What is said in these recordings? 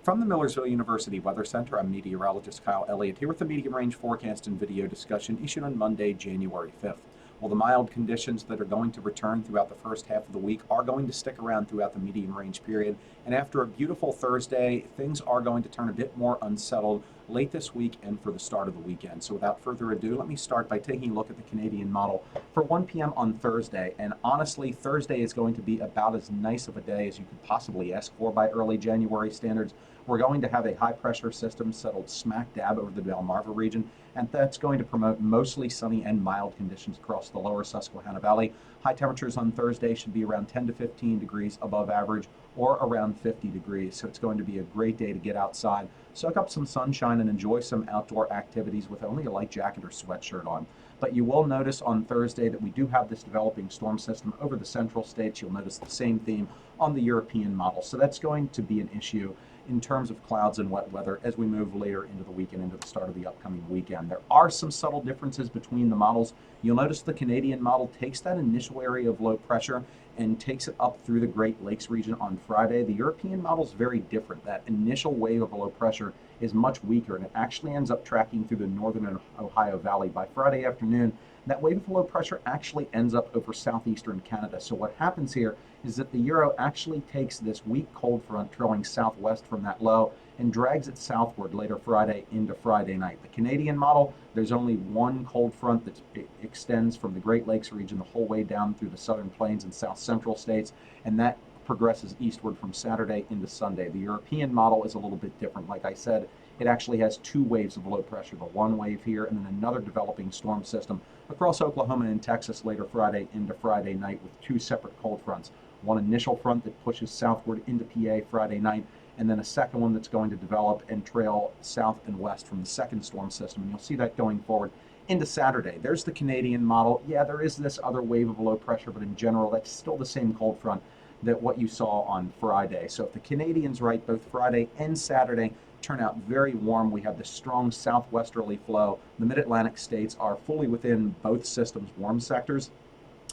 From the Millersville University Weather Center, I'm meteorologist Kyle Elliott here with the medium range forecast and video discussion issued on Monday, January 5th. Well, the mild conditions that are going to return throughout the first half of the week are going to stick around throughout the medium range period. And after a beautiful Thursday, things are going to turn a bit more unsettled late this week and for the start of the weekend. So without further ado, let me start by taking a look at the Canadian model for 1 p.m. on Thursday. And honestly, Thursday is going to be about as nice of a day as you could possibly ask for by early January standards. We're going to have a high pressure system settled smack dab over the Delmarva region, and that's going to promote mostly sunny and mild conditions across the lower Susquehanna Valley. High temperatures on Thursday should be around 10 to 15 degrees above average or around 50 degrees. So it's going to be a great day to get outside, soak up some sunshine, and enjoy some outdoor activities with only a light jacket or sweatshirt on. But you will notice on Thursday that we do have this developing storm system over the central states. You'll notice the same theme on the European model. So that's going to be an issue in terms of clouds and wet weather as we move later into the weekend, into the start of the upcoming weekend. There are some subtle differences between the models. You'll notice the Canadian model takes that initial area of low pressure and takes it up through the Great Lakes region on Friday. The European model is very different. That initial wave of low pressure is much weaker, and it actually ends up tracking through the northern Ohio Valley. By Friday afternoon, that wave of low pressure actually ends up over southeastern Canada. So what happens here is that the Euro actually takes this weak cold front trailing southwest from that low and drags it southward later Friday into Friday night. The Canadian model, there's only one cold front that extends from the Great Lakes region the whole way down through the southern plains and south central states, and that progresses eastward from Saturday into Sunday. The European model is a little bit different. Like I said, it actually has two waves of low pressure, the one wave here and then another developing storm system across Oklahoma and Texas later Friday into Friday night with two separate cold fronts. One initial front that pushes southward into PA Friday night, and then a second one that's going to develop and trail south and west from the second storm system. And you'll see that going forward into Saturday. There's the Canadian model. Yeah, there is this other wave of low pressure, but in general, that's still the same cold front that what you saw on Friday. So if the Canadians right, both Friday and Saturday turn out very warm. We have this strong southwesterly flow. The mid-Atlantic states are fully within both systems' warm sectors.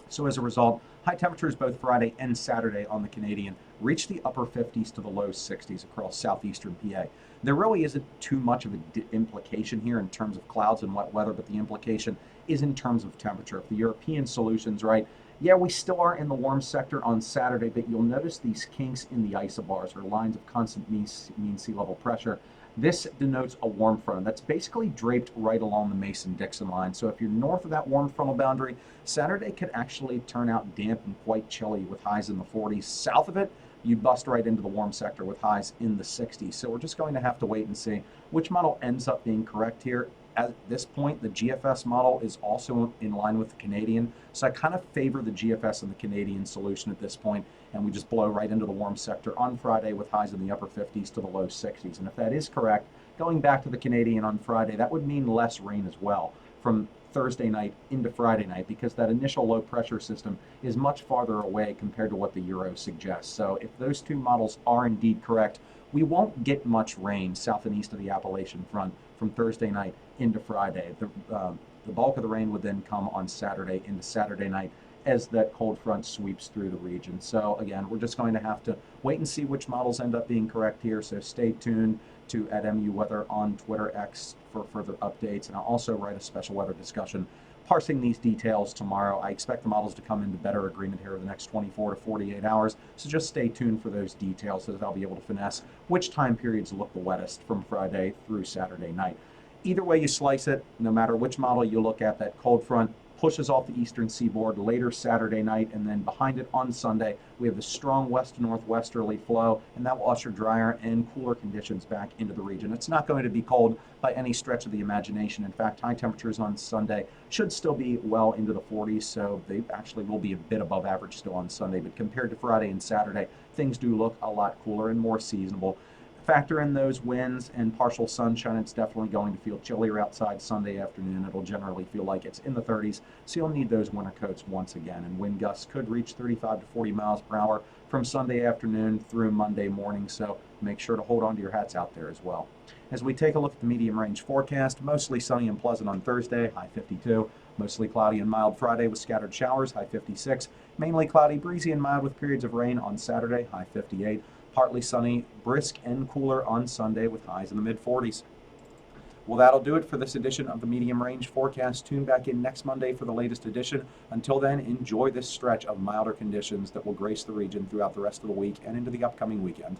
So as a result, high temperatures both Friday and Saturday on the Canadian reach the upper 50s to the low 60s across southeastern PA. There really isn't too much of an implication here in terms of clouds and wet weather, but the implication is in terms of temperature. If the European solution's right, yeah, we still are in the warm sector on Saturday, but you'll notice these kinks in the isobars, or lines of constant mean sea level pressure. This denotes a warm front that's basically draped right along the Mason-Dixon line. So if you're north of that warm frontal boundary, Saturday could actually turn out damp and quite chilly with highs in the 40s. South of it, you bust right into the warm sector with highs in the 60s. So we're just going to have to wait and see which model ends up being correct here. At this point, the GFS model is also in line with the Canadian. So I kind of favor the GFS and the Canadian solution at this point, and we just blow right into the warm sector on Friday with highs in the upper 50s to the low 60s. And if that is correct, going back to the Canadian on Friday, that would mean less rain as well from Thursday night into Friday night, because that initial low pressure system is much farther away compared to what the Euro suggests. So if those two models are indeed correct, we won't get much rain south and east of the Appalachian front from Thursday night into Friday. The bulk of the rain would then come on Saturday into Saturday night as that cold front sweeps through the region. So again, we're just going to have to wait and see which models end up being correct here. So stay tuned to @MU Weather on Twitter X for further updates. And I'll also write a special weather discussion parsing these details tomorrow. I expect the models to come into better agreement here over the next 24 to 48 hours. So just stay tuned for those details, so that I'll be able to finesse which time periods look the wettest from Friday through Saturday night. Either way you slice it, no matter which model you look at, that cold front pushes off the eastern seaboard later Saturday night, and then behind it on Sunday, we have the strong west to northwesterly flow, and that will usher drier and cooler conditions back into the region. It's not going to be cold by any stretch of the imagination. In fact, high temperatures on Sunday should still be well into the 40s, so they actually will be a bit above average still on Sunday. But compared to Friday and Saturday, things do look a lot cooler and more seasonable. Factor in those winds and partial sunshine. It's definitely going to feel chillier outside Sunday afternoon. It'll generally feel like it's in the 30s, so you'll need those winter coats once again. And wind gusts could reach 35 to 40 miles per hour from Sunday afternoon through Monday morning, so make sure to hold on to your hats out there as well. As we take a look at the medium range forecast, mostly sunny and pleasant on Thursday, high 52. Mostly cloudy and mild Friday with scattered showers, high 56. Mainly cloudy, breezy, and mild with periods of rain on Saturday, high 58. Partly sunny, brisk and cooler on Sunday with highs in the mid-40s. Well, that'll do it for this edition of the Medium Range Forecast. Tune back in next Monday for the latest edition. Until then, enjoy this stretch of milder conditions that will grace the region throughout the rest of the week and into the upcoming weekend.